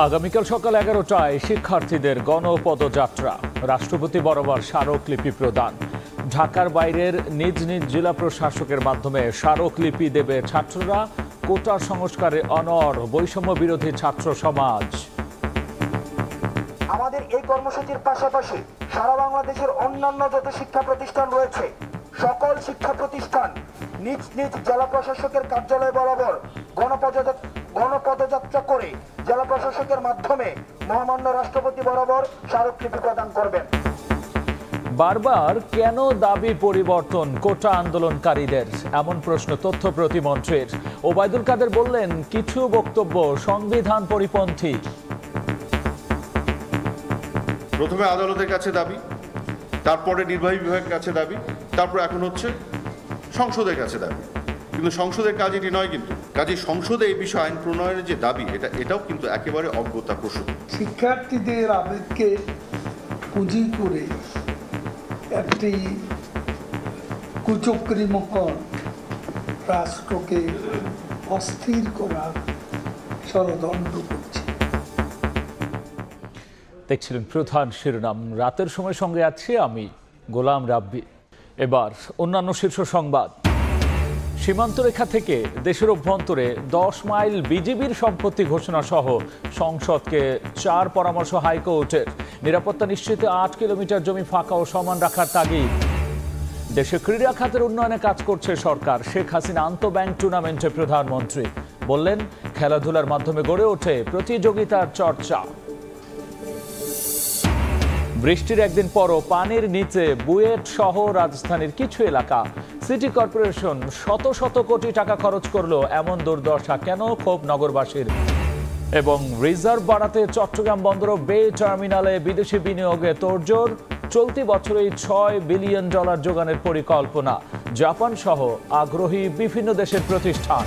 আগামীকাল সকাল 11টায় শিক্ষার্থীদের গণপদযাত্রা, রাষ্ট্রপতি বরাবর স্মারকলিপি প্রদান। ঢাকার বাইরের নিজ নিজ জেলা প্রশাসকের মাধ্যমে স্মারকলিপি দেবে ছাত্ররা। কোটা সংস্কারে অনড় বৈষম্য বিরোধী ছাত্র সমাজ। আমাদের এই কর্মসূচির পাশাপাশি সারা বাংলাদেশের অন্যান্য যত শিক্ষা প্রতিষ্ঠান রয়েছে, সকল শিক্ষা প্রতিষ্ঠান নিজ নিজ জেলা প্রশাসকের কার্যালয় বরাবর গণপদযাত্রা করে জেলা প্রশাসকের মাধ্যমে মহামান্য রাষ্ট্রপতি বরাবর স্মারকলিপি প্রদান করবেন। বারবার কেন দাবি পরিবর্তন কোটা আন্দোলনকারীদের, এমন প্রশ্ন তথ্য প্রতিমন্ত্রীর। ওবায়দুল কাদের বললেন, কিছু বক্তব্য সংবিধান পরিপন্থী। প্রথমে আদালতের কাছে দাবি, তারপরে নির্বাহী বিভাগের কাছে দাবি, তারপর এখন হচ্ছে সংসদের কাছে দাবি। কিন্তু সংসদের কাজ এটি নয়। কিন্তু কাজে সংসদে এই বিষয়ে আইন প্রণয়নের যে দাবি, এটাও কিন্তু একেবারে অজ্ঞতা প্রসূত। শিক্ষার্থীদের আবেগকে পুঁজি করে একটি কুচক্রীমকর রাষ্ট্রকে অস্থির করার ষড়যন্ত্র করছে। দেখছিলেন প্রধান শিরোনাম। রাতের সময় সঙ্গে আছি আমি গোলাম রাব্বি। এবার অন্যান্য শীর্ষ সংবাদ। সীমান্ত রেখা থেকে দেশের অভ্যন্তরে 10 মাইল বিজিবির সম্পত্তি ঘোষণা সহ সংসদকে 4 পরামর্শ হাইকোর্টের। নিরাপত্তা নিশ্চিতে 8 কিলোমিটার জমি ফাঁকা ও সমান রাখার তাগিদ। দেশে ক্রীড়া খাতের উন্নয়নে কাজ করছে সরকার। শেখ হাসিনা আন্তঃব্যাংক টুর্নামেন্টে প্রধানমন্ত্রী বললেন, খেলাধুলার মাধ্যমে গড়ে ওঠে প্রতিযোগিতার চর্চা। বৃষ্টির একদিন পরও পানির নিচে বুয়েট সহ রাজধানীর কিছু এলাকা। সিটি কর্পোরেশন শত শত কোটি টাকা খরচ করলো, এমন দুর্দশা কেন, ক্ষোভ নগরবাসীর। এবং রিজার্ভ বাড়াতে চট্টগ্রাম বন্দর বে টার্মিনালে বিদেশি বিনিয়োগে তোড়জোড়। চলতি বছরেই $6 বিলিয়ন যোগানের পরিকল্পনা। জাপান সহ আগ্রহী বিভিন্ন দেশের প্রতিষ্ঠান।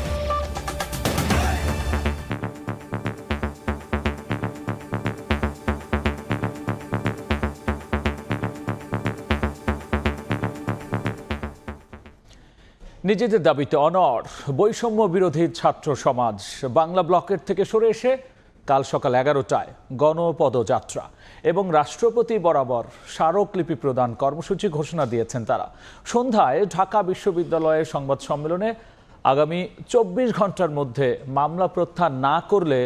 নিজেদের দাবিতে অনড় বৈষম্য বিরোধী ছাত্র সমাজ। বাংলা ব্লকের থেকে সরে এসে কাল সকাল 11টায় গণপদযাত্রা এবং রাষ্ট্রপতি বরাবর স্মারকলিপি প্রদান কর্মসূচি ঘোষণা দিয়েছেন তারা। সন্ধ্যায় ঢাকা বিশ্ববিদ্যালয়ের সংবাদ সম্মেলনে আগামী 24 ঘন্টার মধ্যে মামলা প্রত্যাহার না করলে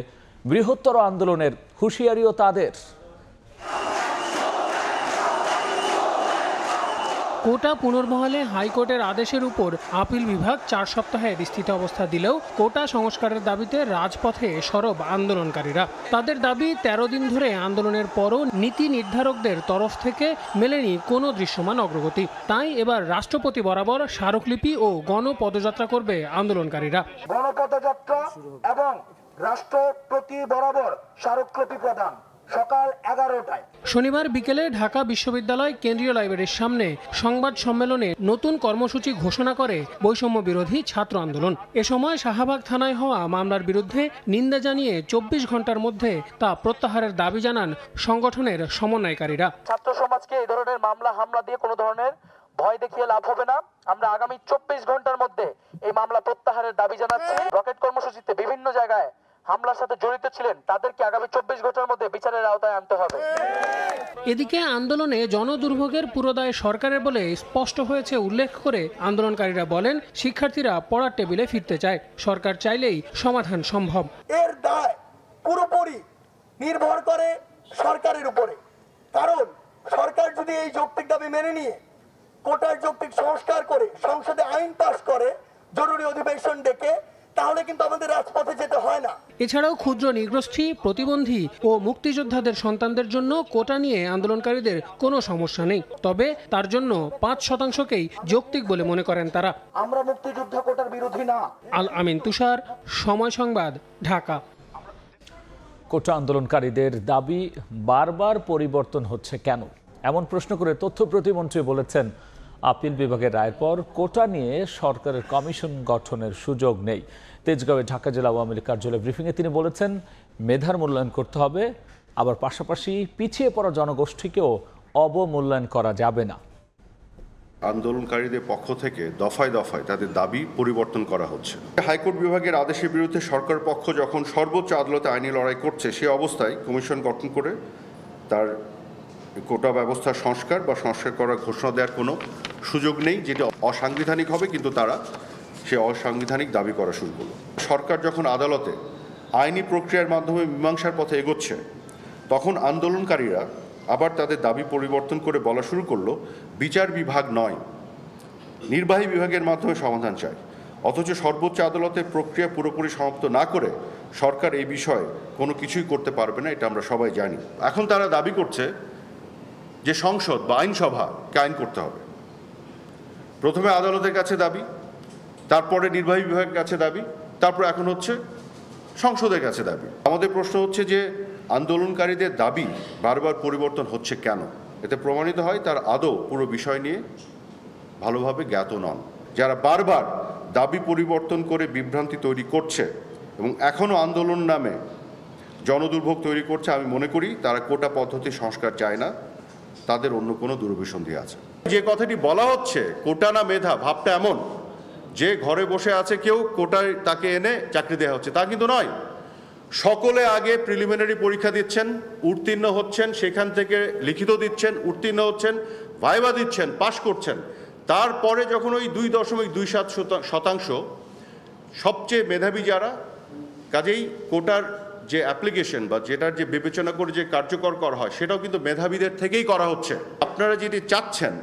বৃহত্তর আন্দোলনের হুঁশিয়ারিও তাদের। কোটা পুনর্বহালে হাইকোর্টের আদেশের উপর আপিল বিভাগ 4 সপ্তাহের স্থিত অবস্থা দিলেও কোটা সংস্কারের দাবিতে রাজপথে সরব আন্দোলনকারীরা। তাদের দাবি, 13 দিন ধরে আন্দোলনের পরও নীতি নির্ধারকদের তরফ থেকে মেলেনি কোনো দৃশ্যমান অগ্রগতি। তাই এবার রাষ্ট্রপতি বরাবর স্মারকলিপি ও গণপদযাত্রা করবে আন্দোলনকারীরা। গণপদযাত্রা এবং রাষ্ট্রপতি বরাবর স্মারকলিপি প্রদান সকাল 11টায়। শনিবার বিকেলে ঢাকা বিশ্ববিদ্যালয় কেন্দ্রীয় লাইব্রেরির সামনে সংবাদ সম্মেলনে নতুন কর্মসূচি ঘোষণা করে বৈষম্য বিরোধী ছাত্র আন্দোলন। এ সময় শাহবাগ থানায় হওয়া মামলার বিরুদ্ধে নিন্দা জানিয়ে 24 ঘন্টার মধ্যে তা প্রত্যাহারের দাবি জানান সংগঠনের সমন্বয়কারীরা। ছাত্র সমাজকে এই ধরনের মামলা হামলা দিয়ে কোনো ধরনের ভয় দেখিয়ে লাভ হবে না। আমরা আগামী 24 ঘন্টার মধ্যে এই মামলা প্রত্যাহারের দাবি জানাচ্ছি। রকেট কর্মসূচিতে বিভিন্ন জায়গায় হামলার সাথে জড়িত ছিলেন, তাদেরকে আগামী 24 ঘন্টার মধ্যে বিচারের আওতায় আনতে হবে। এদিকে আন্দোলনে জনদুর্ভোগের পুরো দায় সরকারের বলে স্পষ্ট হয়েছে উল্লেখ করে আন্দোলনকারীরা বলেন, শিক্ষার্থীরা পড়ার টেবিলে ফিরতে চায়, সরকার চাইলেই সমাধান সম্ভব। এর দায় পুরোপুরি নির্ভর করে সরকারের উপরে। কারণ সরকার যদি এই যৌক্তিক দাবি মেনে নিয়ে কোটার যৌক্তিক সংস্কার করে সংসদে আইন পাস করে, জরুরি অধিবেশন ডেকে, তাহলে কিন্তু আমাদের রাজপথে যেতে হয় না। এছাড়াও ক্ষুদ্র নৃগোষ্ঠী, প্রতিবন্ধী ও মুক্তিযোদ্ধাদের সন্তানদের জন্য কোটা নিয়ে আন্দোলনকারীদের কোনো সমস্যা নেই। তবে তার জন্য 5%কেই যৌক্তিক বলে মনে করেন তারা। আমরা মুক্তিযোদ্ধা কোটার বিরোধী না। আল আমিন তুষার, সময় সংবাদ, ঢাকা। কোটা আন্দোলনকারীদের দাবি বারবার পরিবর্তন হচ্ছে কেন, এমন প্রশ্ন করে তথ্য প্রতিমন্ত্রী বলেছেন, আপিল বিভাগের রায়ের পর কোটা নিয়ে সরকারের কমিশন গঠনের সুযোগ নেই। তেজগাঁওয়ে ঢাকা জেলা আওয়ামী লীগ কার্যালয়ে ব্রিফিংয়ে তিনি বলেছেন, মেধার মূল্যায়ন করতে হবে, আবার পাশাপাশি পিছিয়ে পড়া জনগোষ্ঠীকেও অবমূল্যায়ন করা যাবে না। আন্দোলনকারীদের পক্ষ থেকে দফায় দফায় তাদের দাবি পরিবর্তন করা হচ্ছে। হাইকোর্ট বিভাগের আদেশের বিরুদ্ধে সরকার পক্ষ যখন সর্বোচ্চ আদালতে আইনি লড়াই করছে, সে অবস্থায় কমিশন গঠন করে তার কোটা ব্যবস্থার সংস্কার বা সংস্কার করার ঘোষণা দেওয়ার কোনো সুযোগ নেই, যেটা অসাংবিধানিক হবে, কিন্তু তারা সে অসাংবিধানিক দাবি করা শুরু করলো। সরকার যখন আদালতে আইনি প্রক্রিয়ার মাধ্যমে মীমাংসার পথে এগোচ্ছে, তখন আন্দোলনকারীরা আবার তাদের দাবি পরিবর্তন করে বলা শুরু করলো বিচার বিভাগ নয়, নির্বাহী বিভাগের মাধ্যমে সমাধান চাই। অথচ সর্বোচ্চ আদালতের প্রক্রিয়া পুরোপুরি সমাপ্ত না করে সরকার এই বিষয়ে কোনো কিছুই করতে পারবে না, এটা আমরা সবাই জানি। এখন তারা দাবি করছে যে সংসদ বা আইনসভা কায়েম করতে হবে। প্রথমে আদালতের কাছে দাবি, তারপরে নির্বাহী বিভাগের কাছে দাবি, তারপর এখন হচ্ছে সংসদের কাছে দাবি। আমাদের প্রশ্ন হচ্ছে যে আন্দোলনকারীদের দাবি বারবার পরিবর্তন হচ্ছে কেন? এতে প্রমাণিত হয় তার আদৌ পুরো বিষয় নিয়ে ভালোভাবে জ্ঞাত নন। যারা বারবার দাবি পরিবর্তন করে বিভ্রান্তি তৈরি করছে এবং এখনও আন্দোলন নামে জনদুর্ভোগ তৈরি করছে, আমি মনে করি তারা কোটা পদ্ধতি সংস্কার চায় না, তাদের অন্য কোনো দুরভিসন্ধি আছে। যে কথাটি বলা হচ্ছে কোটা না মেধা, ভাবটা এমন যে ঘরে বসে আছে কেউ, কোটায় তাকে এনে চাকরি দেওয়া হচ্ছে, তা কিন্তু নয়। সকলে আগে প্রিলিমিনারি পরীক্ষা দিচ্ছেন, উত্তীর্ণ হচ্ছেন, সেখান থেকে লিখিত দিচ্ছেন, উত্তীর্ণ হচ্ছেন, ভাইবা দিচ্ছেন, পাশ করছেন। তারপরে যখন ওই 2.27% সবচেয়ে মেধাবী যারা, কাজেই কোটার যে অ্যাপ্লিকেশন বা যেটার যে বিবেচনা করে যে কার্যকর করা হয়, সেটাও কিন্তু মেধাবীদের থেকেই করা হচ্ছে। আপনারা যেটি চাচ্ছেন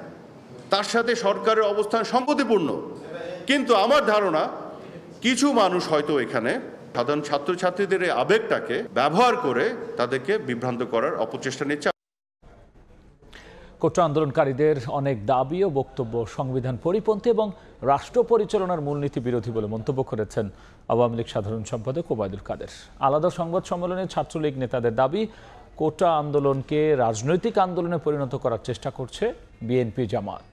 তার সাথে সরকারের অবস্থান সঙ্গতিপূর্ণ, কিন্তু আমার ধারণা কিছু মানুষ হয়তো এখানে সাধারণ ছাত্রছাত্রীদের এই আবেগটাকে ব্যবহার করে তাদেরকে বিভ্রান্ত করার অপচেষ্টা নিচ্ছে। কোটা আন্দোলনকারীদের অনেক দাবি ও বক্তব্য সংবিধান পরিপন্থী এবং রাষ্ট্র পরিচালনার মূলনীতি বিরোধী বলে মন্তব্য করেছেন আওয়ামী লীগ সাধারণ সম্পাদক ওবায়দুল কাদের। আলাদা সংবাদ সম্মেলনে ছাত্রলীগ নেতাদের দাবি, কোটা আন্দোলনকে রাজনৈতিক আন্দোলনে পরিণত করার চেষ্টা করছে বিএনপি জামাত।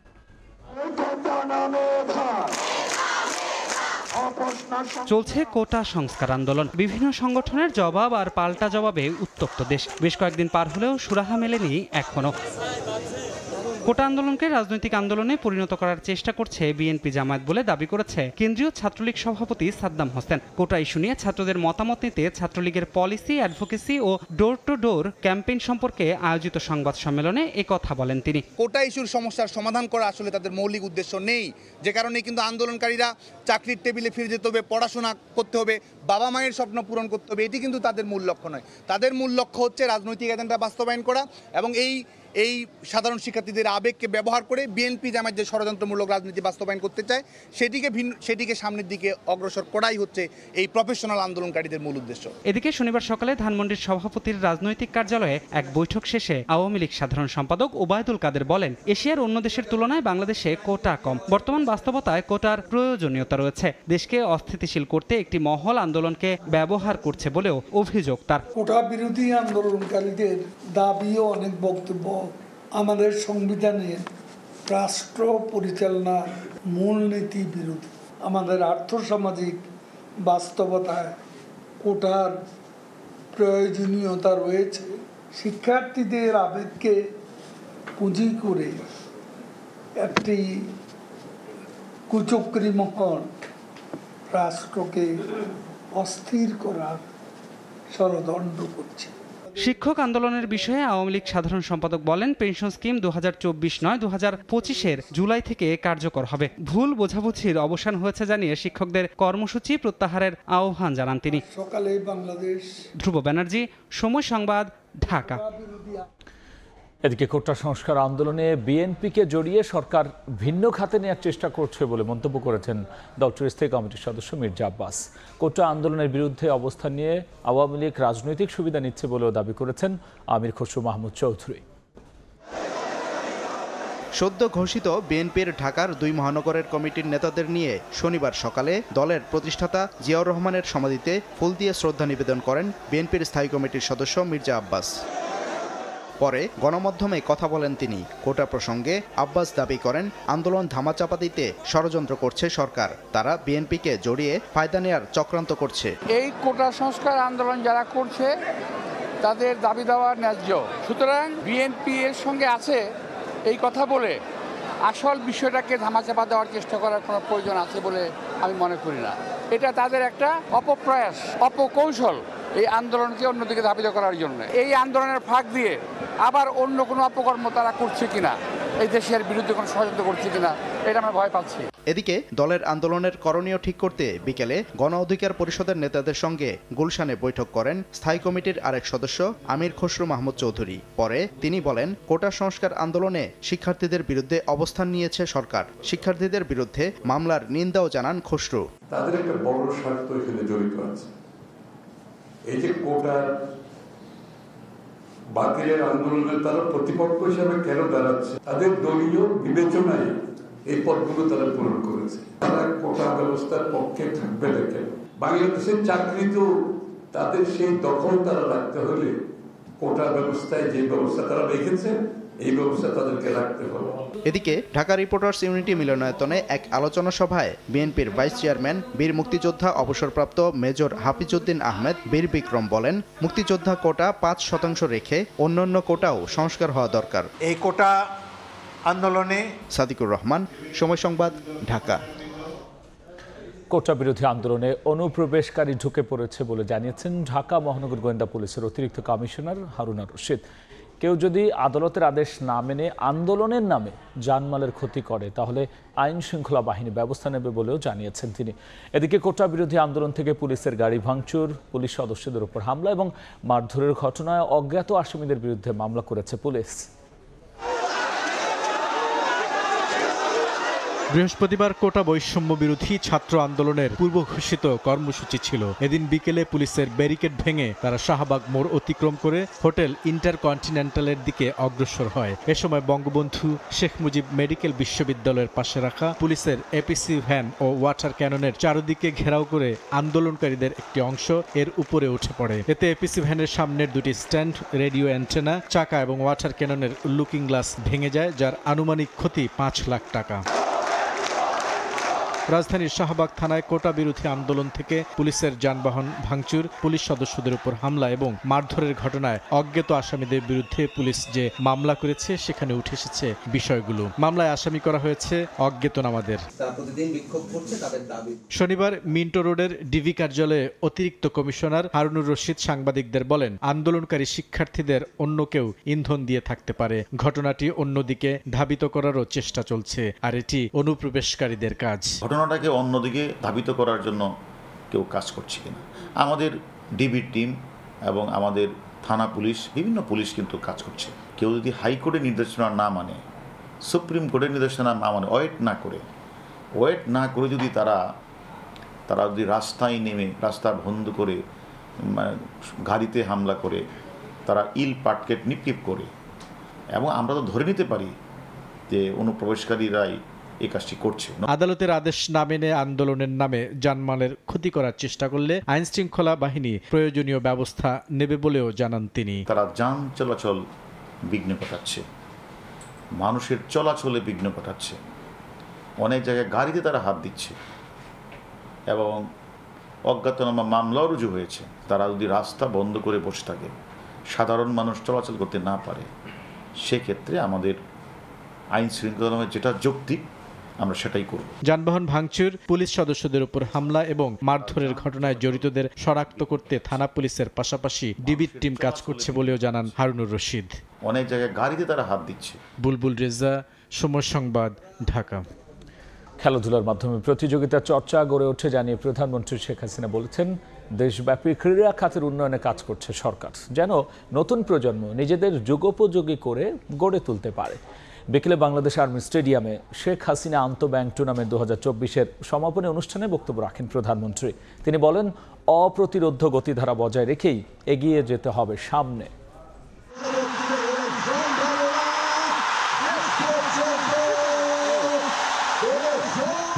চলছে কোটা সংস্কার আন্দোলন, বিভিন্ন সংগঠনের জবাব আর পাল্টা জবাবে উত্তপ্ত দেশ। বেশ কয়েকদিন পার হলেও সুরাহা মেলেনি এখনো। কোটা আন্দোলনকে রাজনৈতিক আন্দোলনে পরিণত করার চেষ্টা করছে বিএনপি জামায়াত বলে দাবি করেছে কেন্দ্রীয় ছাত্রলীগ সভাপতি সাদ্দাম হোসেন। কোটা ইস্যু নিয়ে ছাত্রদের মতামত নিতে ছাত্রলীগের পলিসি, অ্যাডভোকেসি ও ডোর টু ডোর ক্যাম্পেইন সম্পর্কে আয়োজিত সংবাদ সম্মেলনে কথা বলেন তিনি। কোটা ইস্যুর সমস্যার সমাধান করা আসলে তাদের মৌলিক উদ্দেশ্য নেই, যে কারণে কিন্তু আন্দোলনকারীরা চাকরির টেবিলে ফিরে যেতে হবে, পড়াশোনা করতে হবে, বাবা মায়ের স্বপ্ন পূরণ করতে হবে, এটি কিন্তু তাদের মূল লক্ষ্য নয়। তাদের মূল লক্ষ্য হচ্ছে রাজনৈতিক এজেন্ডা বাস্তবায়ন করা এবং এই সাধারণ শিক্ষার্থীদের আবেগকে ব্যবহার করে বিএনপি জামায়াত যে ষড়যন্ত্রমূলক রাজনীতি বাস্তবায়ন করতে চায়, সেটিকে সামনের দিকে অগ্রসর করাই হচ্ছে এই প্রফেশনাল আন্দোলনকারীদের মূল উদ্দেশ্য। এদিকে শনিবার সকালে ধানমন্ডির সভাপতির রাজনৈতিক কার্যালয়ে এক বৈঠক শেষে আওয়ামী লীগ সাধারণ সম্পাদক ওবায়দুল কাদের বলেন, এশিয়ার অন্য দেশের তুলনায় বাংলাদেশে কোটা কম। বর্তমান বাস্তবতায় কোটার প্রয়োজনীয়তা রয়েছে। দেশকে অস্থিতিশীল করতে একটি মহল আন্দোলনকে ব্যবহার করছে বলেও অভিযোগ তার। কোটা বিরোধী আন্দোলনকারীদের দাবি ও অনেক বক্তব্য আমাদের সংবিধানের রাষ্ট্র পরিচালনার মূলনীতি বিরোধী। আমাদের আর্থসামাজিক বাস্তবতায় কোটার প্রয়োজনীয়তা রয়েছে। শিক্ষার্থীদের আবেগকে পুঁজি করে একটি কুচক্রী মহল রাষ্ট্রকে অস্থির করার ষড়যন্ত্র করছে। শিক্ষক আন্দোলনের বিষয়ে আওয়ামী লীগ সাধারণ সম্পাদক বলেন, পেনশন স্কিম 2024 নয় 2025-এর জুলাই থেকে কার্যকর হবে। ভুল বোঝাবুঝির অবসান হয়েছে জানিয়ে শিক্ষকদের কর্মসূচি প্রত্যাহারের আহ্বান জানান তিনি। সকালে বাংলাদেশ। ধ্রুব ব্যানার্জি, সময় সংবাদ, ঢাকা। এদিকে কোটা সংস্কার আন্দোলনে বিএনপিকে জড়িয়ে সরকার ভিন্ন খাতে নেওয়ার চেষ্টা করছে বলে মন্তব্য করেছেন দলটির স্থায়ী কমিটির সদস্য মির্জা আব্বাস। কোটা আন্দোলনের বিরুদ্ধে অবস্থান নিয়ে আওয়ামী লীগ রাজনৈতিক সুবিধা নিচ্ছে বলেও দাবি করেছেন আমির খসরু মাহমুদ চৌধুরী। সদ্য ঘোষিত বিএনপির ঢাকার 2 মহানগরের কমিটির নেতাদের নিয়ে শনিবার সকালে দলের প্রতিষ্ঠাতা জিয়াউর রহমানের সমাধিতে ফুল দিয়ে শ্রদ্ধা নিবেদন করেন বিএনপির স্থায়ী কমিটির সদস্য মির্জা আব্বাস। পরে গণমাধ্যমে কথা বলেন তিনি। কোটা প্রসঙ্গে আব্বাস দাবি করেন, আন্দোলন ধামাচাপা দিতে ষড়যন্ত্র করছে সরকার। তারা বিএনপিকে জড়িয়ে ফায়দা নেয়ার চক্রান্ত করছে। এই কোটা সংস্কার আন্দোলন যারা করছে তাদের দাবি দেওয়া ন্যায্য, সুতরাং বিএনপি এর সঙ্গে আছে এই কথা বলে আসল বিষয়টাকে ধামাচাপা দেওয়ার চেষ্টা করার কোনো প্রয়োজন আছে বলে আমি মনে করি না। এটা তাদের একটা অপপ্রয়াস, অপকৌশল এই আন্দোলনকে অন্যদিকে ধাবিত করার জন্য। এই আন্দোলনের ফাঁক দিয়ে আবার অন্য কোনো অপকর্ম তারা করছে কিনা, এই দেশের বিরুদ্ধে কোনো ষড়যন্ত্র করছে কিনা, এটা আমরা ভয় পাচ্ছি। এদিকে দলের আন্দোলনের করণীয় ঠিক করতে বিকেলে গণ অধিকার পরিষদের নেতাদের সঙ্গে গুলশানে বৈঠক করেন স্থায়ী কমিটির আরেক সদস্য আমির খসরু মাহমুদ চৌধুরী। পরে তিনি বলেন, কোটা সংস্কার আন্দোলনে শিক্ষার্থীদের বিরুদ্ধে অবস্থান নিয়েছে সরকার। শিক্ষার্থীদের বিরুদ্ধে মামলার নিন্দাও জানান খসরু। তাদের একটা বড় স্বার্থ এখানে জড়িত আছে। এই যে কোটার বাতিলের আন্দোলনে তারা প্রতিপক্ষ হিসাবে কেন দাঁড়াচ্ছে, তাদের দলীয় বিবেচনায় এই পদগুলো তারা পূরণ করেছে। তারা কোটা ব্যবস্থার পক্ষে থাকবে না কেন? বাংলাদেশের চাকরি তো তাদের সেই দখল তারা রাখতে হলে কোটা ব্যবস্থায় যে ব্যবস্থা তারা রেখেছে এই ব্যবস্থা তাদেরকে রাখতে হবে। এদিকে ঢাকা রিপোর্টার্স ইউনিটি মিলনায়তনে এক আলোচনা সভায় বিএনপির ভাইস চেয়ারম্যান বীর মুক্তিযোদ্ধা অবসরপ্রাপ্ত মেজর হাফিজউদ্দিন আহমেদ বীর বিক্রম বলেন, মুক্তিযোদ্ধা কোটা ৫% রেখে অন্যান্য কোটাও সংস্কার হওয়া দরকার। এই কোটা আন্দোলনে সাদিকুর রহমান, সময় সংবাদ, ঢাকা। কোটা বিরোধী আন্দোলনে অনুপ্রবেশকারী ঢুকে পড়েছে বলে জানিয়েছেন ঢাকা মহানগর গোয়েন্দা পুলিশের অতিরিক্ত কমিশনার হারুনা রশিদ। কেউ যদি আদালতের আদেশ না মেনে আন্দোলনের নামে জানমালের ক্ষতি করে তাহলে আইন শৃঙ্খলা বাহিনী ব্যবস্থা নেবে বলেও জানিয়েছেন তিনি। এদিকে কোটা বিরোধী আন্দোলন থেকে পুলিশের গাড়ি ভাঙচুর, পুলিশ সদস্যদের উপর হামলা এবং মারধরের ঘটনায় অজ্ঞাত আসামিদের বিরুদ্ধে মামলা করেছে পুলিশ। বৃহস্পতিবার কোটা বৈষম্য বিরোধী ছাত্র আন্দোলনের পূর্ব ঘোষিত কর্মসূচি ছিল। এদিন বিকেলে পুলিশের ব্যারিকেড ভেঙে তারা শাহবাগ মোড় অতিক্রম করে হোটেল ইন্টারকন্টিনেন্টালের দিকে অগ্রসর হয়। এ সময় বঙ্গবন্ধু শেখ মুজিব মেডিকেল বিশ্ববিদ্যালয়ের পাশে রাখা পুলিশের এপিসি ভ্যান ও ওয়াটার ক্যাননের চারদিকে ঘেরাও করে আন্দোলনকারীদের একটি অংশ এর উপরে উঠে পড়ে। এতে এপিসি ভ্যানের সামনের দুটি স্ট্যান্ড, রেডিও অ্যান্টেনা, চাকা এবং ওয়াটার ক্যাননের লুকিং গ্লাস ভেঙে যায়, যার আনুমানিক ক্ষতি ৫ লাখ টাকা। রাজধানীর শাহবাগ থানায় কোটা বিরোধী আন্দোলন থেকে পুলিশের যানবাহন ভাঙচুর, পুলিশ সদস্যদের উপর হামলা এবং মারধরের ঘটনায় অজ্ঞাত আসামিদের বিরুদ্ধে পুলিশ যে মামলা করেছে সেখানে উঠে এসেছে বিষয়গুলো। মামলায় আসামি করা হয়েছে অজ্ঞাতনামাদের। শনিবার মিন্টো রোডের ডিবি কার্যালয়ে অতিরিক্ত কমিশনার হারুনুর রশিদ সাংবাদিকদের বলেন, আন্দোলনকারী শিক্ষার্থীদের অন্য কেউ ইন্ধন দিয়ে থাকতে পারে। ঘটনাটি অন্যদিকে ধাবিত করারও চেষ্টা চলছে, আর এটি অনুপ্রবেশকারীদের কাজ। ঘটনাটাকে অন্যদিকে ধাবিত করার জন্য কেউ কাজ করছে কিনা, আমাদের ডিবি টিম এবং আমাদের থানা পুলিশ, বিভিন্ন পুলিশ কিন্তু কাজ করছে। কেউ যদি হাইকোর্টের নির্দেশনা না মানে, সুপ্রিম কোর্টের নির্দেশনা না মানে, ওয়েট না করে যদি তারা যদি রাস্তায় নেমে রাস্তা বন্ধ করে গাড়িতে হামলা করে, তারা ইল পাটকেট নিক্ষেপ করে, এবং আমরা তো ধরে নিতে পারি যে অনুপ্রবেশকারীরাই এই কাজটি করছে। আদালতের আদেশ না মেনে আন্দোলনের নামে জানমালের ক্ষতি করার চেষ্টা করলে আইন শৃঙ্খলা বাহিনী প্রয়োজনীয় ব্যবস্থা নেবে বলেও জানান তিনি। তারা যান চলাচল বিঘ্ন ঘটাচ্ছে, মানুষের চলাচলে বিঘ্ন ঘটাচ্ছে, অনেক জায়গায় গাড়িতে তারা হাত দিচ্ছে এবং অজ্ঞাতনামা মামলাও রুজু হয়েছে। তারা যদি রাস্তা বন্ধ করে বসে থাকে, সাধারণ মানুষ চলাচল করতে না পারে, সেক্ষেত্রে আমাদের আইন শৃঙ্খলা যেটা যৌক্তিক আমরা সেটাই করব। যানবাহন ভাঙচুর, পুলিশ সদস্যদের উপর হামলা এবং মারধরের ঘটনায় জড়িতদের শনাক্ত করতে থানা পুলিশের পাশাপাশি ডিবির টিম কাজ করছে বলেও জানান হারুনুর রশিদ। অনেক জায়গায় গাড়িতে তারা হাত দিচ্ছে। বুলবুল রেজা, সময় সংবাদ, ঢাকা। খেলাধুলার মাধ্যমে প্রতিযোগিতা চর্চা গড়ে ওঠে জানিয়ে প্রধানমন্ত্রী শেখ হাসিনা বলেছেন, দেশব্যাপী ক্রীড়া খাতের উন্নয়নে কাজ করছে সরকার, যেন নতুন প্রজন্ম নিজেদের যুগোপযোগী করে গড়ে তুলতে পারে। বিকেলে বাংলাদেশ আর্মি স্টেডিয়ামে শেখ হাসিনা আন্তঃব্যাংক টুর্নামেন্ট 2024-এর সমাপনী অনুষ্ঠানে বক্তব্য রাখেন প্রধানমন্ত্রী। তিনি বলেন, অপ্রতিরোধ্য গতিধারা বজায় রেখেই এগিয়ে যেতে হবে সামনে।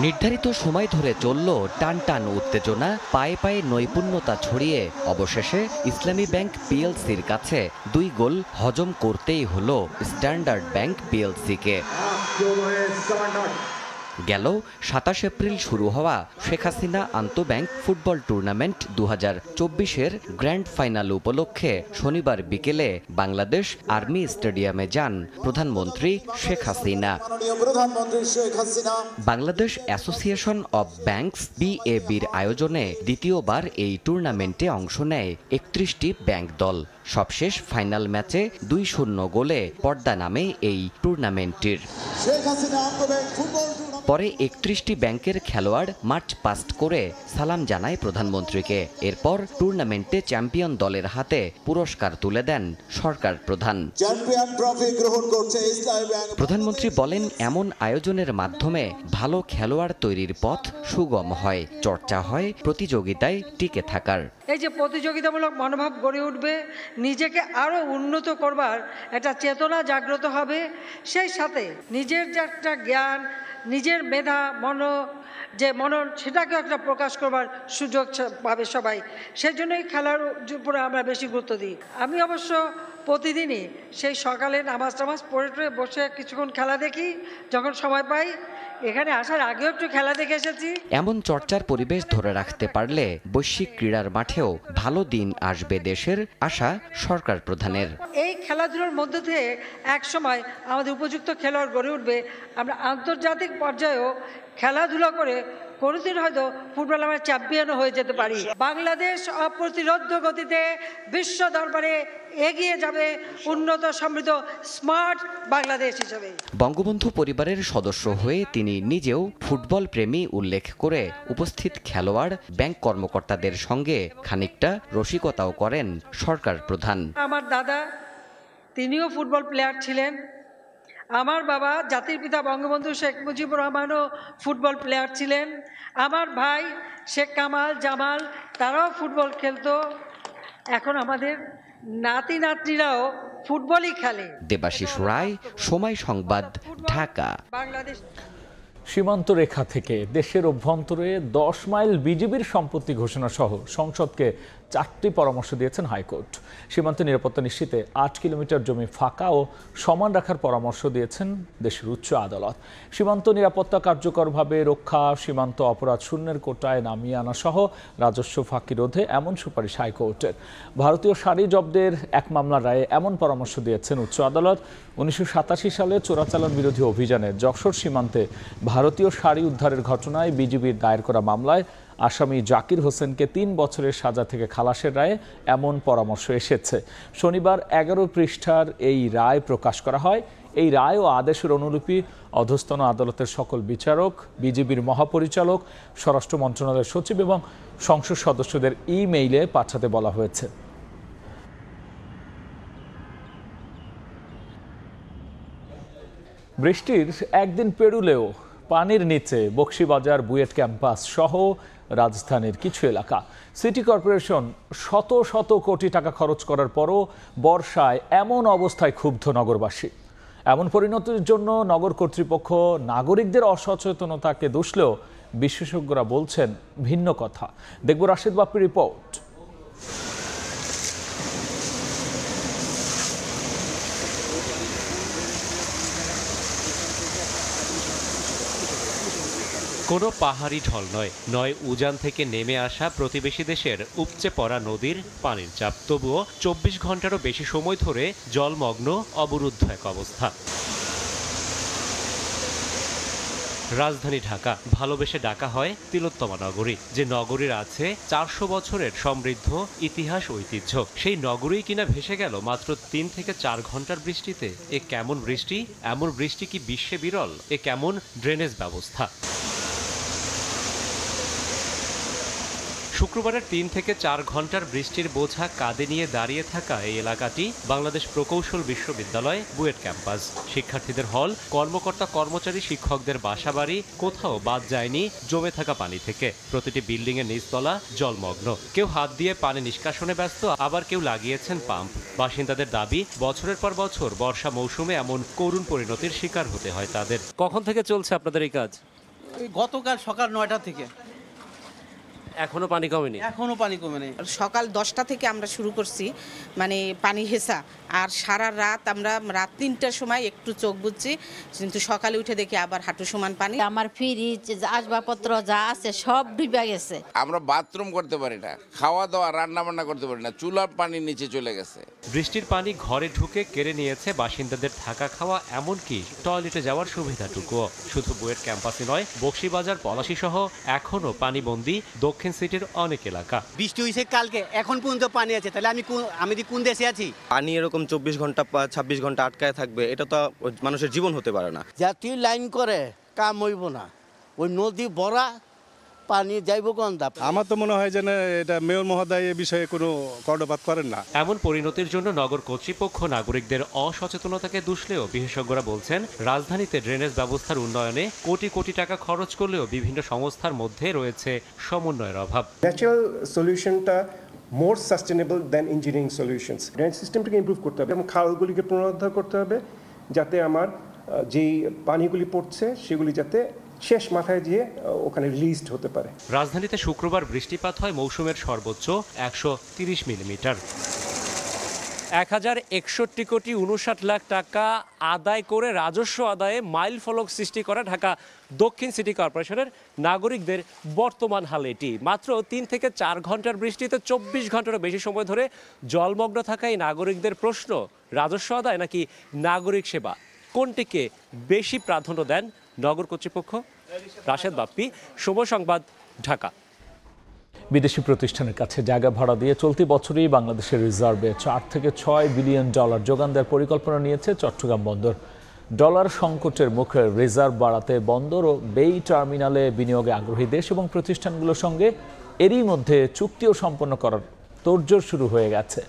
নির্ধারিত সময় ধরে চলল টান টান উত্তেজনা, পায়ে পায়ে নৈপুণ্যতা ছড়িয়ে অবশেষে ইসলামী ব্যাংক পিএলসির কাছে 2 গোল হজম করতেই হলো স্ট্যান্ডার্ড ব্যাংক পিএলসিকে। গেল ২৭ এপ্রিল শুরু হওয়া শেখ হাসিনা আন্তঃব্যাংক ফুটবল টুর্নামেন্ট ২০২৪-এর গ্র্যান্ড ফাইনাল উপলক্ষে শনিবার বিকেলে বাংলাদেশ আর্মি স্টেডিয়ামে যান প্রধানমন্ত্রী Sheikh Hasina. Bangladesh association of banks BABর আয়োজনে দ্বিতীয়বার এই টুর্নামেন্টে অংশ নেয় ৩১টি ব্যাংক দল। সবশেষ ফাইনাল ম্যাচে ২-০ গোলে পর্দা নামে এই টুর্নামেন্টটির। পরে ৩১টি ব্যাংকের খেলোয়াড় মার্চ পাস্ট করে সালাম জানায় প্রধানমন্ত্রীকে। এরপর টুর্নামেন্টে চ্যাম্পিয়ন দলের হাতে পুরস্কার তুলে দেন সরকার প্রধান। প্রধানমন্ত্রী বলেন, এমন আয়োজনের মাধ্যমে ভালো খেলোয়াড় তৈরির পথ সুগম হয়, চর্চা হয় প্রতিযোগিতায় টিকে থাকার। এই যে প্রতিযোগিতামূলক মনোভাব গড়ে উঠবে, নিজেকে আরও উন্নত করবার একটা চেতনা জাগ্রত হবে, সেই সাথে নিজের যে একটা জ্ঞান, নিজের মেধা, মনন সেটাকে একটা প্রকাশ করবার সুযোগ পাবে সবাই। সেই জন্যই খেলার উপরে আমরা বেশি গুরুত্ব দিই। আমি অবশ্য প্রতিদিনই সেই সকালে নামাজ পড়ে বসে কিছুক্ষণ খেলা দেখি যখন সময় পাই। এখানে আসার আগেও একটু খেলা দেখে এসেছি। এমন চর্চার পরিবেশ ধরে রাখতে পারলে বৈশ্বিক ক্রীড়ার মাঠেও ভালো দিন আসবে দেশের, আশা সরকার প্রধানের। এই খেলাধুলার মধ্যে থেকে এক সময় আমাদের উপযুক্ত খেলোয়াড় গড়ে উঠবে। আমরা আন্তর্জাতিক পর্যায়েও খেলাধুলা করে কোনোদিন হয়তো ফুটবল আমরা চ্যাম্পিয়নও হয়ে যেতে পারি। বাংলাদেশ অপ্রতিরোধ্য গতিতে বিশ্ব দরবারে এগিয়ে যাবে উন্নত, সমৃদ্ধ, স্মার্ট বাংলাদেশ হিসেবে। বঙ্গবন্ধু পরিবারের সদস্য হয়ে তিনি নিজেও ফুটবল প্রেমী উল্লেখ করে উপস্থিত খেলোয়াড়, ব্যাংক কর্মকর্তাদের সঙ্গে খানিকটা রসিকতাও করেন সরকার প্রধান। আমার দাদা তিনিও ফুটবল প্লেয়ার ছিলেন। আমার বাবা জাতির পিতা বঙ্গবন্ধু শেখ মুজিবুর রহমানও ফুটবল প্লেয়ার ছিলেন। আমার ভাই শেখ কামাল, জামাল তারাও ফুটবল খেলতো। এখন আমাদের নাতি নাতনিরাও ফুটবলই খেলে। দেবাশিস রায়, সময় সংবাদ, ঢাকা। বাংলাদেশ সীমান্ত রেখা থেকে দেশের অভ্যন্তরে 10 মাইল বিজিবির সম্পত্তি ঘোষণা সহ সংসদকে 4টি পরামর্শ দিয়েছেন হাইকোর্ট। সীমান্তে নিরাপত্তা নিশ্চিতে 8 কিলোমিটার জমি ফাঁকা ও সমান রাখার পরামর্শ দিয়েছেন দেশের উচ্চ আদালত। সীমান্ত নিরাপত্তা কার্যকরভাবে রক্ষা, সীমান্ত অপরাধ শূন্যের কোটায় নামিয়ে আনা সহ রাজস্ব ফাঁকি রোধে এমন সুপারিশ হাইকোর্টের। ভারতীয় শাড়ি জব্দের এক মামলার রায়ে এমন পরামর্শ দিয়েছেন উচ্চ আদালত। 1987 সালে চোরাচালান বিরোধী অভিযানে যশোর সীমান্তে ভারতীয় শাড়ি উদ্ধারের ঘটনায় বিজিবির দায়ের করা মামলায় আসামি জাকির হোসেনকে 3 বছরের সাজা থেকে খালাসের রায়ে এমন পরামর্শ এসেছে। শনিবার 11 পৃষ্ঠার এই রায় প্রকাশ করা হয়। এই রায় ও আদেশের অনুলিপি অধস্তন আদালতের সকল বিচারক, বিজিবির মহাপরিচালক, স্বরাষ্ট্র মন্ত্রণালয়ের সচিব এবং সংসদ সদস্যদের ইমেইলে পাঠাতে বলা হয়েছে। বৃষ্টির একদিন পেরুলেও পানির নিচে বকশীবাজার, বুয়েট ক্যাম্পাস সহ রাজধানীর কিছু এলাকা। সিটি কর্পোরেশন শত শত কোটি টাকা খরচ করার পরও বর্ষায় এমন অবস্থায় ক্ষুব্ধ নগরবাসী। এমন পরিণতির জন্য নগর কর্তৃপক্ষ নাগরিকদের অসচেতনতাকে দোষলেও বিশেষজ্ঞরা বলছেন ভিন্ন কথা। দেখব রাশেদ বাপ্পির রিপোর্ট। কোনো পাহাড়ি ঢল নয় উজান থেকে নেমে আসা প্রতিবেশী দেশের উপচে পড়া নদীর পানির চাপ। তবুও 24 ঘন্টারও বেশি সময় ধরে জলমগ্ন অবরুদ্ধ এক অবস্থা। রাজধানী ঢাকা ভালোবেসে ডাকা হয় তিলোত্তমা নগরী, যে নগরীর আছে 400 বছরের সমৃদ্ধ ইতিহাস ঐতিহ্য। সেই নগরী কিনা ভেসে গেল মাত্র 3 থেকে 4 ঘন্টার বৃষ্টিতে। এ কেমন বৃষ্টি? এমন বৃষ্টি কি বিশ্বে বিরল? এ কেমন ড্রেনেজ ব্যবস্থা? শুক্রবারের 3 থেকে 4 ঘন্টার বৃষ্টির বোঝা কাঁধে নিয়ে দাঁড়িয়ে থাকা এই এলাকাটি বাংলাদেশ প্রকৌশল বিশ্ববিদ্যালয় বুয়েট ক্যাম্পাস। শিক্ষার্থীদের হল, কর্মকর্তা কর্মচারী, শিক্ষকদের বাসাবাড়ি কোথাও বাদ যায়নি জমে থাকা পানি থেকে। প্রতিটি বিল্ডিং এর নিচতলা জলমগ্ন। কেউ হাত দিয়ে পানি নিষ্কাশনে ব্যস্ত, আবার কেউ লাগিয়েছেন পাম্প। বাসিন্দাদের দাবি, বছরের পর বছর বর্ষা মৌসুমে এমন করুণ পরিণতির শিকার হতে হয় তাদের। কখন থেকে চলছে আপনাদের এই কাজ? গতকাল সকাল 9টা থেকে। এখনো পানি কমেনি? এখনো পানি কমেনি। সকাল 10টা থেকে আমরা শুরু করছি মানে পানি হেসা, আর সারা রাত আমরা রাত 3টার সময় একটু চোখ বুঝছি, কিন্তু সকালে উঠে দেখি আবার হাঁটু সমান পানি। আমার ফ্রিজ আসবাবপত্র যা আছে সব ডুবে গেছে। আমরা বাথরুম করতে পারি না, খাওয়া দাওয়া রান্না বান্না করতে পারি না, চুলার পানি নিচে চলে গেছে। বৃষ্টির পানি ঘরে ঢুকে কেড়ে নিয়েছে বাসিন্দাদের থাকা খাওয়া, এমনকি টয়লেটে যাওয়ার সুবিধাটুকু। শুধু বুয়েট ক্যাম্পাসে নয়, বকশীবাজার, পলাশী সহ এখনো পানিবন্দী দক্ষিণ সিটির অনেক এলাকা। বৃষ্টি হয়েছে কালকে, এখন পর্যন্ত পানি আছে, তাহলে আমি কোন দেশে আছি? পানি এরকম 24 ঘন্টা 26 ঘন্টা আটকায় থাকবে, এটা তো মানুষের জীবন হতে পারে না। জাতীয় লাইন করে কাম হইব না, ওই নদী ভরা পানি যাইব গন্ধা। আমার তো মনে হয় যে এটা মেয়র মহোদয় এ বিষয়ে কোনো কর্ণপাত করেন না। এমন পরিণতির জন্য নগর কর্তৃপক্ষ নাগরিকদের অসচেতনতাকে দুষলেও বিশেষজ্ঞরা বলছেন, রাজধানীতে ড্রেনেজ ব্যবস্থার উন্নয়নে কোটি কোটি টাকা খরচ করলেও বিভিন্ন সংস্থার মধ্যে রয়েছে সমন্বয়ের অভাব। ন্যাচারাল সলিউশনটা more sustainable than engineering solutions. Drainage সিস্টেমটাকে ইমপ্রুভ করতে হবে এবং খালগুলিকে পুনরুদ্ধার করতে হবে, যাতে আমার যেই পানিগুলি পড়ছে সেগুলি যাতে শেষ মাথায় দিয়ে ওখানে রিলিজড হতে পারে। রাজধানীতে শুক্রবার বৃষ্টিপাত হয় মৌসুমের সর্বোচ্চ 130 মিলিমিটার। 1061 কোটি 59 লাখ টাকা আদায় করে রাজস্ব আদায়ে মাইল ফলক সৃষ্টি করা ঢাকা দক্ষিণ সিটি কর্পোরেশনের নাগরিকদের বর্তমান হাল এটি। মাত্র 3 থেকে 4 ঘন্টার বৃষ্টিতে 24 ঘন্টারও বেশি সময় ধরে জলমগ্ন থাকা এই নাগরিকদের প্রশ্ন, রাজস্ব আদায় নাকি নাগরিক সেবা, কোনটিকে বেশি প্রাধান্য দেন নগর কর্তৃপক্ষ? রাশেদ বাপ্পি, সময় সংবাদ, ঢাকা। বিদেশি প্রতিষ্ঠানের কাছে জায়গা ভাড়া দিয়ে চলতি বছরই বাংলাদেশের রিজার্ভে 4 থেকে 6 বিলিয়ন ডলার যোগান দেওয়ার পরিকল্পনা নিয়েছে চট্টগ্রাম বন্দর। ডলার সংকটের মুখে রিজার্ভ বাড়াতে বন্দর ও বেই টার্মিনালে বিনিয়োগে আগ্রহী দেশ এবং প্রতিষ্ঠানগুলোর সঙ্গে এরই মধ্যে চুক্তিও সম্পন্ন করার তোড়জোড় শুরু হয়ে গেছে।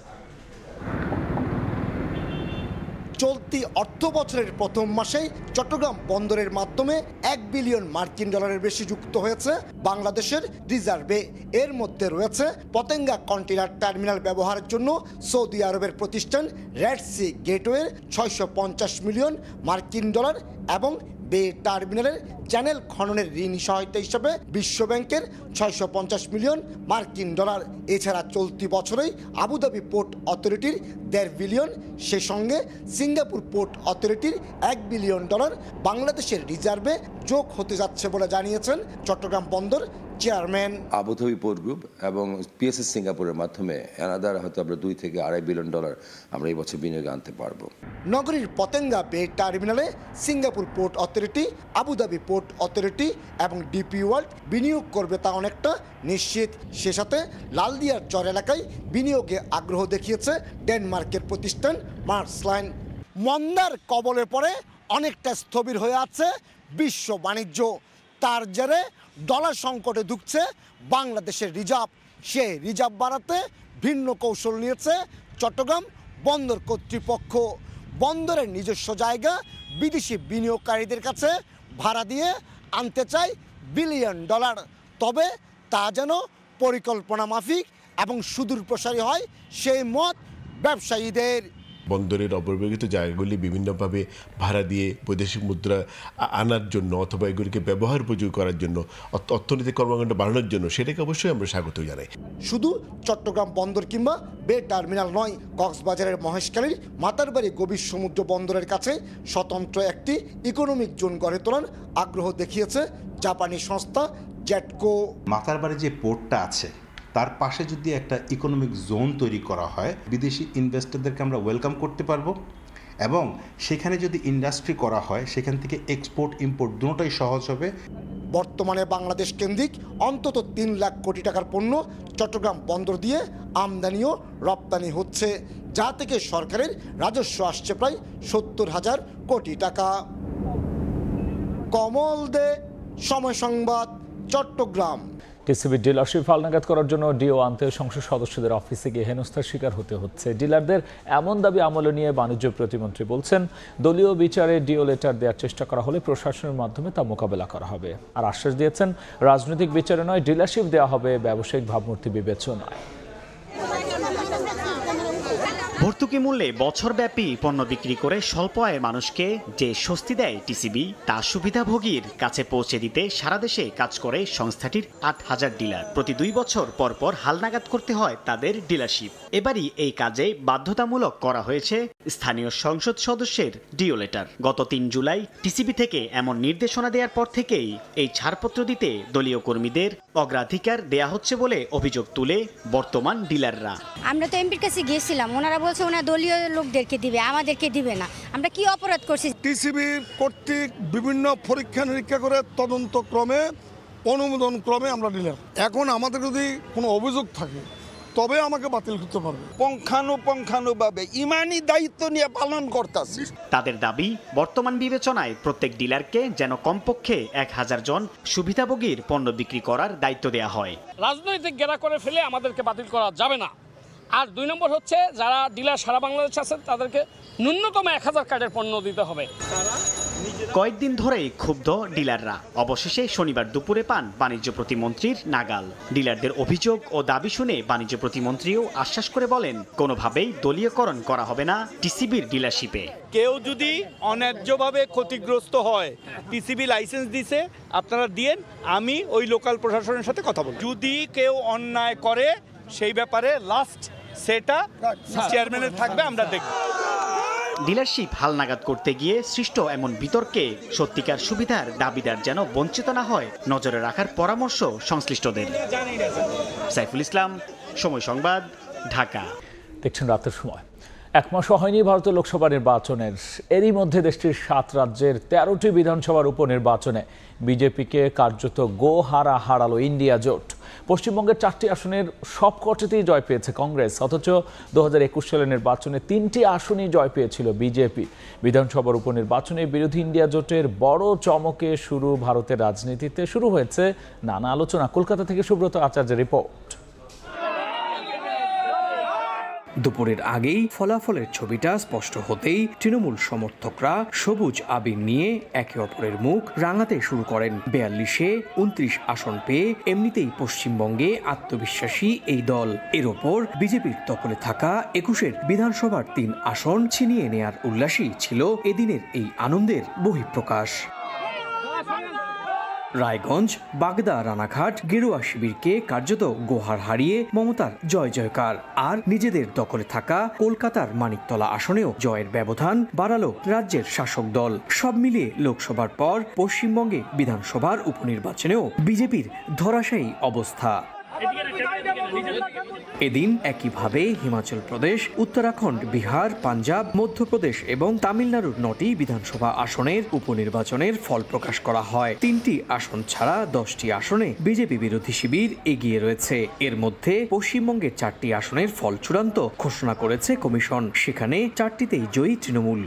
চলতি অর্থ বছরের প্রথম মাসেই চট্টগ্রাম বন্দরের মাধ্যমে 1 বিলিয়ন মার্কিন ডলারের বেশি যুক্ত হয়েছে বাংলাদেশের রিজার্ভে। এর মধ্যে রয়েছে পতেঙ্গা কন্টেইনার টার্মিনাল ব্যবহারের জন্য সৌদি আরবের প্রতিষ্ঠান রেড সি গেটওয়ের 650 মিলিয়ন মার্কিন ডলার এবং বে টার্মিনালের চ্যানেল খননের ঋণ সহায়তা হিসেবে বিশ্বব্যাংকের 650 মিলিয়ন মার্কিন ডলার। এছাড়া চলতি বছরেই আবুধাবি পোর্ট অথরিটির 1.5 বিলিয়ন, সে সঙ্গে সিঙ্গাপুর পোর্ট অথরিটির 1 বিলিয়ন ডলার বাংলাদেশের রিজার্ভে যোগ হতে যাচ্ছে বলে জানিয়েছেন চট্টগ্রাম বন্দর চেয়ারম্যান। আবুধাবি পোর্ট গ্রুপ এবং পিএসএস সিঙ্গাপুরের মাধ্যমে অ্যানাদার হয়তো আমরা 2 থেকে 2.5 বিলিয়ন ডলার আমরা এই বছর বিনিয়োগে আনতে পারবো। নগরীর পতেঙ্গা বে টার্মিনালে Singapore port authority, Abu Dhabi port authority এবং ডিপি ওয়ার্ল্ড বিনিয়োগ করবে তা অনেকটা নিশ্চিত। সে সাথে লালদিয়ার চর এলাকায় বিনিয়োগে আগ্রহ দেখিয়েছে ডেনমার্কের প্রতিষ্ঠান মার্সলাইন। মন্দার কবলে পড়ে অনেকটা স্থবির হয়ে আছে বিশ্ব বাণিজ্য। তার জেরে ডলার সংকটে ঢুকছে বাংলাদেশের রিজার্ভ। সে রিজার্ভ বাড়াতে ভিন্ন কৌশল নিয়েছে চট্টগ্রাম বন্দর কর্তৃপক্ষ। বন্দরের নিজস্ব জায়গা বিদেশি বিনিয়োগকারীদের কাছে ভাড়া দিয়ে আনতে চায় বিলিয়ন ডলার, তবে তা যেন পরিকল্পনা মাফিক এবং সুদূর প্রসারী হয় সেই মত ব্যবসায়ীদের। বন্দরের অপব্যবহৃত জায়গাগুলি বিভিন্নভাবে ভাড়া দিয়ে বৈদেশিক মুদ্রা আনার জন্য অথবা এগুলিকে ব্যবহার উপযোগী করার জন্য, অর্থনৈতিক কর্মকাণ্ড বাড়ানোর জন্য, সেটাকে অবশ্যই আমরা স্বাগত জানাই। শুধু চট্টগ্রাম বন্দর কিংবা বে টার্মিনাল নয়, কক্সবাজারের মহেশখালীর মাতারবাড়ি গভীর সমুদ্র বন্দরের কাছে স্বতন্ত্র একটি ইকোনমিক জোন গড়ে তোলার আগ্রহ দেখিয়েছে জাপানি সংস্থা জেটকো। মাতারবাড়ি যে পোর্টটা আছে তার পাশে যদি একটা ইকোনমিক জোন তৈরি করা হয়, বিদেশি ইনভেস্টরদেরকে আমরা ওয়েলকাম করতে পারবো এবং সেখানে যদি ইন্ডাস্ট্রি করা হয় সেখান থেকে এক্সপোর্ট ইম্পোর্ট দুটোটাই সহজ হবে। বর্তমানে বাংলাদেশ কেন্দ্রিক অন্তত 3 লাখ কোটি টাকার পণ্য চট্টগ্রাম বন্দর দিয়ে আমদানি ও রপ্তানি হচ্ছে, যা থেকে সরকারের রাজস্ব আসছে প্রায় 70,000 কোটি টাকা। কমল দে, সময় সংবাদ, চট্টগ্রাম। টিসিবি ডিলারশিপ হালনাগাদ করার জন্য ডিও আনতে সংসদ সদস্যদের অফিসে গিয়ে হেনস্থার শিকার হতে হচ্ছে। ডিলারদের এমন দাবি আমলে নিয়ে বাণিজ্য প্রতিমন্ত্রী বলছেন, দলীয় বিচারে ডিও লেটার দেওয়ার চেষ্টা করা হলে প্রশাসনের মাধ্যমে তা মোকাবেলা করা হবে। আর আশ্বাস দিয়েছেন, রাজনৈতিক বিচারে নয়, ডিলারশিপ দেওয়া হবে ব্যবসায়িক ভাবমূর্তি বিবেচনায়। ভর্তুকি মূল্যে বছরব্যাপী পণ্য বিক্রি করে স্বল্প আয়ের মানুষকে যে স্বস্তি দেয় টিসিবি, তা সুবিধাভোগীর কাছে পৌঁছে দিতে সারা দেশে কাজ করে সংস্থাটির ৮,০০০ ডিলার। প্রতি ২ বছর পর পর হালনাগাদ করতে হয় তাদের ডিলারশিপ। এবারই এই কাজে বাধ্যতামূলক করা হয়েছে স্থানীয় সংসদ সদস্যের ডিও লেটার। গত ৩ জুলাই টিসিবি থেকে এমন নির্দেশনা দেওয়ার পর থেকেই এই ছাড়পত্র দিতে দলীয় কর্মীদের অগ্রাধিকার দেয়া হচ্ছে বলে অভিযোগ তুলে বর্তমান ডিলাররা। আমরা তো এমপির কাছে গিয়েছিলাম, ওনারা বলছে ওনারা দলীয় লোকদেরকে দিবে, আমাদেরকে দিবে না। আমরা কি অপরাধ করছি? টিসিবির কর্তৃক বিভিন্ন পরীক্ষা নিরীক্ষা করে তদন্ত ক্রমে অনুমোদন ক্রমে আমরা ডিলার। এখন আমাদের যদি কোনো অভিযোগ থাকে তবে আমাকে বাতিল করতে পারবে। পুঙ্খানুপুঙ্খানুভাবে ইমানি দায়িত্ব নিয়ে পালন করতেছি। তাদের দাবি, বর্তমান বিবেচনায় প্রত্যেক ডিলারকে যেন কমপক্ষে ১,০০০ জন সুবিধাভোগীর পণ্য বিক্রি করার দায়িত্ব দেওয়া হয়। রাজনৈতিক ঘেরা করে ফেলে আমাদেরকে বাতিল করা যাবে না। আর ২ নম্বর হচ্ছে, যারা ডিলার সারা বাংলাদেশে আছেন তাদেরকে ন্যূনতম ১,০০০ কার্ডের পণ্য দিতে হবে। কয়েকদিন ধরেই ক্ষুব্ধ ডিলাররা অবশেষে শনিবার দুপুরে পান বাণিজ্য প্রতিমন্ত্রীর নাগাল। ডিলারদের অভিযোগ ও দাবি শুনে বাণিজ্য প্রতিমন্ত্রীও আশ্বাস করে বলেন, কোনোভাবেই দলীয়করণ করা হবে না টিসিবির ডিলারশিপে। কেউ যদি অন্যায্যভাবে ক্ষতিগ্রস্ত হয়, টিসিবি লাইসেন্স দিছে, আপনারা দিয়েন, আমি ওই লোকাল প্রশাসনের সাথে কথা বলব। যদি কেউ অন্যায় করে সেই ব্যাপারে লাস্ট সেটা চেয়ারম্যানের থাকবে, আমরা দেখব। ডিলারশিপ হালনাগাদ করতে গিয়ে সৃষ্ট এমন বিতর্কে সত্যিকার সুবিধার দাবিদার যেন বঞ্চিত না হয় নজরে রাখার পরামর্শ সংশ্লিষ্টদের। সাইফুল ইসলাম, সময় সংবাদ, ঢাকা। দেখছেন রাতের সময়। ১ মাসও হয়নি ভারতের লোকসভা নির্বাচনের। এরই মধ্যে দেশটির ৭ রাজ্যের ১৩টি বিধানসভার উপনির্বাচনে বিজেপিকে কার্যত হারালো ইন্ডিয়া জোট। পশ্চিমবঙ্গের ৪টি আসনের সবকটিতেই জয় পেয়েছে কংগ্রেস, অথচ ২০২১ সালের নির্বাচনে ৩টি আসনই জয় পেয়েছিল বিজেপি। বিধানসভার উপনির্বাচনে বিরোধী ইন্ডিয়া জোটের বড় চমকে শুরু ভারতের রাজনীতিতে শুরু হয়েছে নানা আলোচনা। কলকাতা থেকে সুব্রত আচার্যের রিপোর্ট। দুপুরের আগেই ফলাফলের ছবিটা স্পষ্ট হতেই তৃণমূল সমর্থকরা সবুজ আবির নিয়ে একে অপরের মুখ রাঙাতে শুরু করেন। ৪২-এ ২৯ আসন পেয়ে এমনিতেই পশ্চিমবঙ্গে আত্মবিশ্বাসী এই দল। এর ওপর বিজেপির দখলে থাকা ২১-এর বিধানসভার ৩ আসন ছিনিয়ে নেয়ার উল্লাসই ছিল এদিনের এই আনন্দের বহিঃপ্রকাশ। রায়গঞ্জ, বাগদা, রানাঘাট গেরুয়া শিবিরকে কার্যত গোহার হারিয়ে মমতার জয় জয়কার। আর নিজেদের দখলে থাকা কলকাতার মানিকতলা আসনেও জয়ের ব্যবধান বাড়ালো রাজ্যের শাসক দল। সব মিলিয়ে লোকসভার পর পশ্চিমবঙ্গে বিধানসভার উপনির্বাচনেও বিজেপির ধরাশায়ী অবস্থা। এদিন একইভাবে হিমাচল প্রদেশ, উত্তরাখণ্ড, বিহার, পাঞ্জাব, মধ্যপ্রদেশ এবং তামিলনাড়ুর ৯টি বিধানসভা আসনের উপনির্বাচনের ফল প্রকাশ করা হয়। ৩টি আসন ছাড়া 10টি আসনে বিজেপি বিরোধী শিবির এগিয়ে রয়েছে। এর মধ্যে পশ্চিমবঙ্গের 4টি আসনের ফল চূড়ান্ত ঘোষণা করেছে কমিশন। সেখানে 4টিতেই জয়ী তৃণমূল।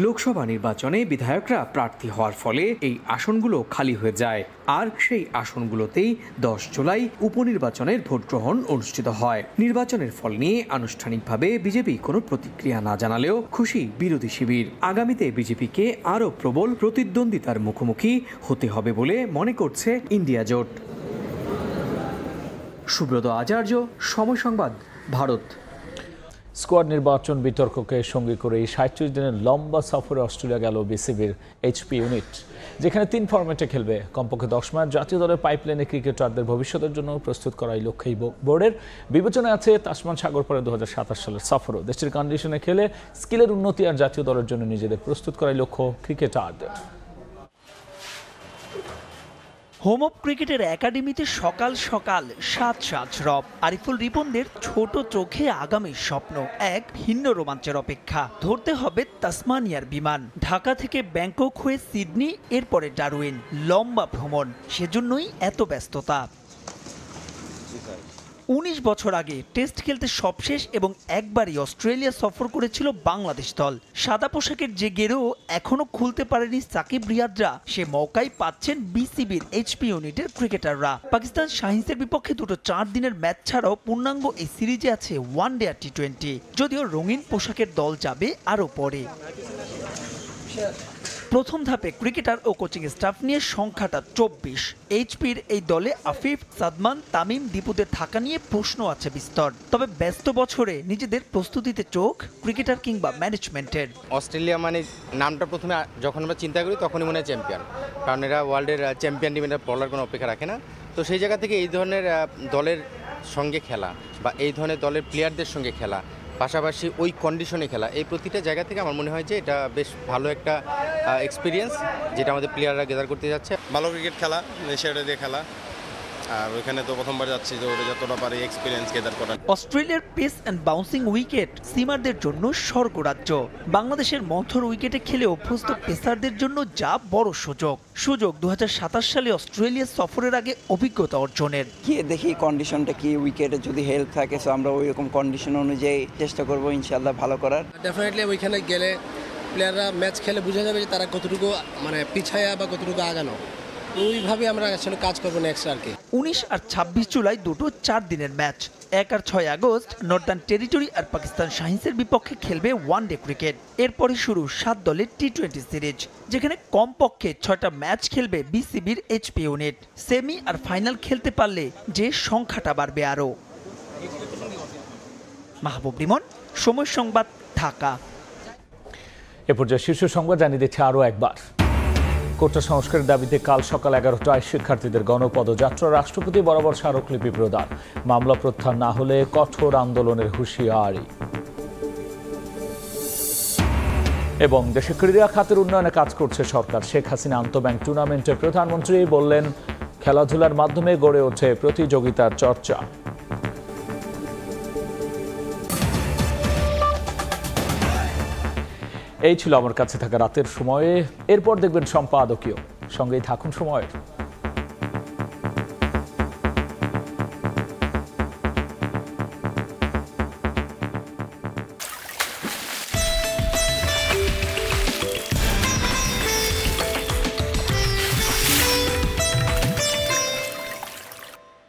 লোকসভা নির্বাচনে বিধায়করা প্রার্থী হওয়ার ফলে এই আসনগুলো খালি হয়ে যায়। আর সেই আসনগুলোতেই 10 জুলাই উপনির্বাচনের ভোট গ্রহণ অনুষ্ঠিত হয়। নির্বাচনের ফল নিয়ে আনুষ্ঠানিকভাবে বিজেপি কোনো প্রতিক্রিয়া না জানালেও খুশি বিরোধী শিবির। আগামীতে বিজেপিকে আরও প্রবল প্রতিদ্বন্দ্বিতার মুখোমুখি হতে হবে বলে মনে করছে ইন্ডিয়া জোট। সুব্রত আচার্য, সময় সংবাদ, ভারত। স্কোয়াড নির্বাচন বিতর্ককে সঙ্গী করে 37 দিনের লম্বা সফরে অস্ট্রেলিয়া গেল বিসিবির এইচপি ইউনিট, যেখানে 3 ফরম্যাটে খেলবে। কমপক্ষে 10 ম্যাচ জাতীয় দলের পাইপলাইনে ক্রিকেটারদের ভবিষ্যতের জন্য প্রস্তুত করাই লক্ষ্যেই বোর্ডের বিবেচনায় আছে তাসমান সাগর পারে 2027 সালের সফরও। দেশের কন্ডিশনে খেলে স্কিলের উন্নতি আর জাতীয় দলের জন্য নিজেদের প্রস্তুত করাই লক্ষ্য ক্রিকেটারদের। হোম অফ ক্রিকেটের একাডেমিতে সকাল সকাল সাজ রব। আরিফুল রিপনদের ছোট চোখে আগামীর স্বপ্ন, এক ভিন্ন রোমাঞ্চের অপেক্ষা। ধরতে হবে তাসমানিয়ার বিমান। ঢাকা থেকে ব্যাংকক হয়ে সিডনি, এরপরে ডারউইন। লম্বা ভ্রমণ, সেজন্যই এত ব্যস্ততা। 19 বছর আগে টেস্ট খেলতে সবশেষ এবং একবারই অস্ট্রেলিয়া সফর করেছিল বাংলাদেশ দল। সাদা পোশাকের যে গেরো এখনো খুলতে পারেনি সাকিব রিয়াদরা, সে মৌকাই পাচ্ছেন বিসিবির এইচপি ইউনিটের ক্রিকেটাররা। পাকিস্তান শাহিনসের বিপক্ষে দুটো 4 দিনের ম্যাচ ছাড়াও পূর্ণাঙ্গ এই সিরিজে আছে ওয়ানডে আর টি-20। যদিও রঙিন পোশাকের দল যাবে আরও পরে। প্রথম ধাপে ক্রিকেটার ও কোচিং স্টাফ নিয়ে সংখ্যাটা 24। এইচপির এই দলে আফিফ, সাদমান, তামিম, দীপুদের থাকা নিয়ে প্রশ্ন আছে বিস্তর। তবে ব্যস্ত বছরে নিজেদের প্রস্তুতিতে চোখ ক্রিকেটার কিংবা ম্যানেজমেন্টের। অস্ট্রেলিয়া মানে নামটা প্রথমে যখন আমরা চিন্তা করি তখনই মনে হয় চ্যাম্পিয়ন, কারণ এরা ওয়ার্ল্ডের চ্যাম্পিয়ন টিম, এটা বলার কোনো অপেক্ষা রাখে না। তো সেই জায়গা থেকে এই ধরনের দলের সঙ্গে খেলা বা এই ধরনের দলের প্লেয়ারদের সঙ্গে খেলা, পাশাপাশি ওই কন্ডিশনে খেলা, এই প্রতিটা জায়গা থেকে আমার মনে হয় যে এটা বেশ ভালো একটা এক্সপিরিয়েন্স যেটা আমাদের প্লেয়াররা গেদার করতে যাচ্ছে। ভালো ক্রিকেট খেলা, নেশাটা দিয়ে খেলা, আর ওইখানে তো প্রথমবার যাচ্ছি, তো ওটা যতটা পারি এক্সপিরিয়েন্স গেদার করা। অস্ট্রেলিয়ার পেস অ্যান্ড বাউন্সিং উইকেট সিমারদের জন্য স্বর্গরাজ্য। বাংলাদেশের মন্থর উইকেটে খেলে অভ্যস্ত পেসারদের জন্য যা বড় সুযোগ 2027 সালে অস্ট্রেলিয়া সফরের আগে অভিজ্ঞতা অর্জনের। গিয়ে দেখি কন্ডিশনটা কি, উইকেটে যদি হেল্প থাকে তো আমরা ওই রকম কন্ডিশন অনুযায়ী চেষ্টা করবো ইনশাআল্লাহ ভালো করার। ডেফিনেটলি ওইখানে গেলে প্লেয়াররা ম্যাচ খেলে বোঝা যাবে যে তারা কতটুকু মানে পিছায়া বা কতটুকু আগানো, ওইভাবে আমরা আসলে কাজ করবো নেক্সট আর কি। 19 আর 26 জুলাই দুটো 4 দিনের ম্যাচ। 1 আর 6 আগস্ট নর্দার্ন টেরিটরি আর পাকিস্তান শাহিনসের বিপক্ষে খেলবে ওয়ানডে ক্রিকেট। এরপরই শুরু 7 দলের টি20 সিরিজ, যেখানে কমপক্ষে 6টা ম্যাচ খেলবে বিসিবির এইচপি ইউনিট। সেমি আর ফাইনাল খেলতে পারলে যে সংখ্যাটা বাড়বে আরও। মাহবুব রিমন, সময় সংবাদ, ঢাকা। এ পর্যায়ে শীর্ষ সংবাদ জানিয়ে দিচ্ছে আরও একবার। কোটা সংস্কারের দাবিতে কাল সকাল 11টায় শিক্ষার্থীদের গণপদযাত্রা, রাষ্ট্রপতি বরাবর স্মারকলিপি প্রদান। মামলা প্রত্যাহার না হলে কঠোর আন্দোলনের হুঁশিয়ারি। এবং দেশে ক্রীড়া খাতের উন্নয়নে কাজ করছে সরকার। শেখ হাসিনা আন্তঃব্যাংক টুর্নামেন্টে প্রধানমন্ত্রী বললেন, খেলাধুলার মাধ্যমে গড়ে ওঠে প্রতিযোগিতার চর্চা। এই ছিল আমার কাছে থাকা রাতের সময়ে। এরপর দেখবেন সম্পাদকীয়। সঙ্গেই থাকুন সময়ের।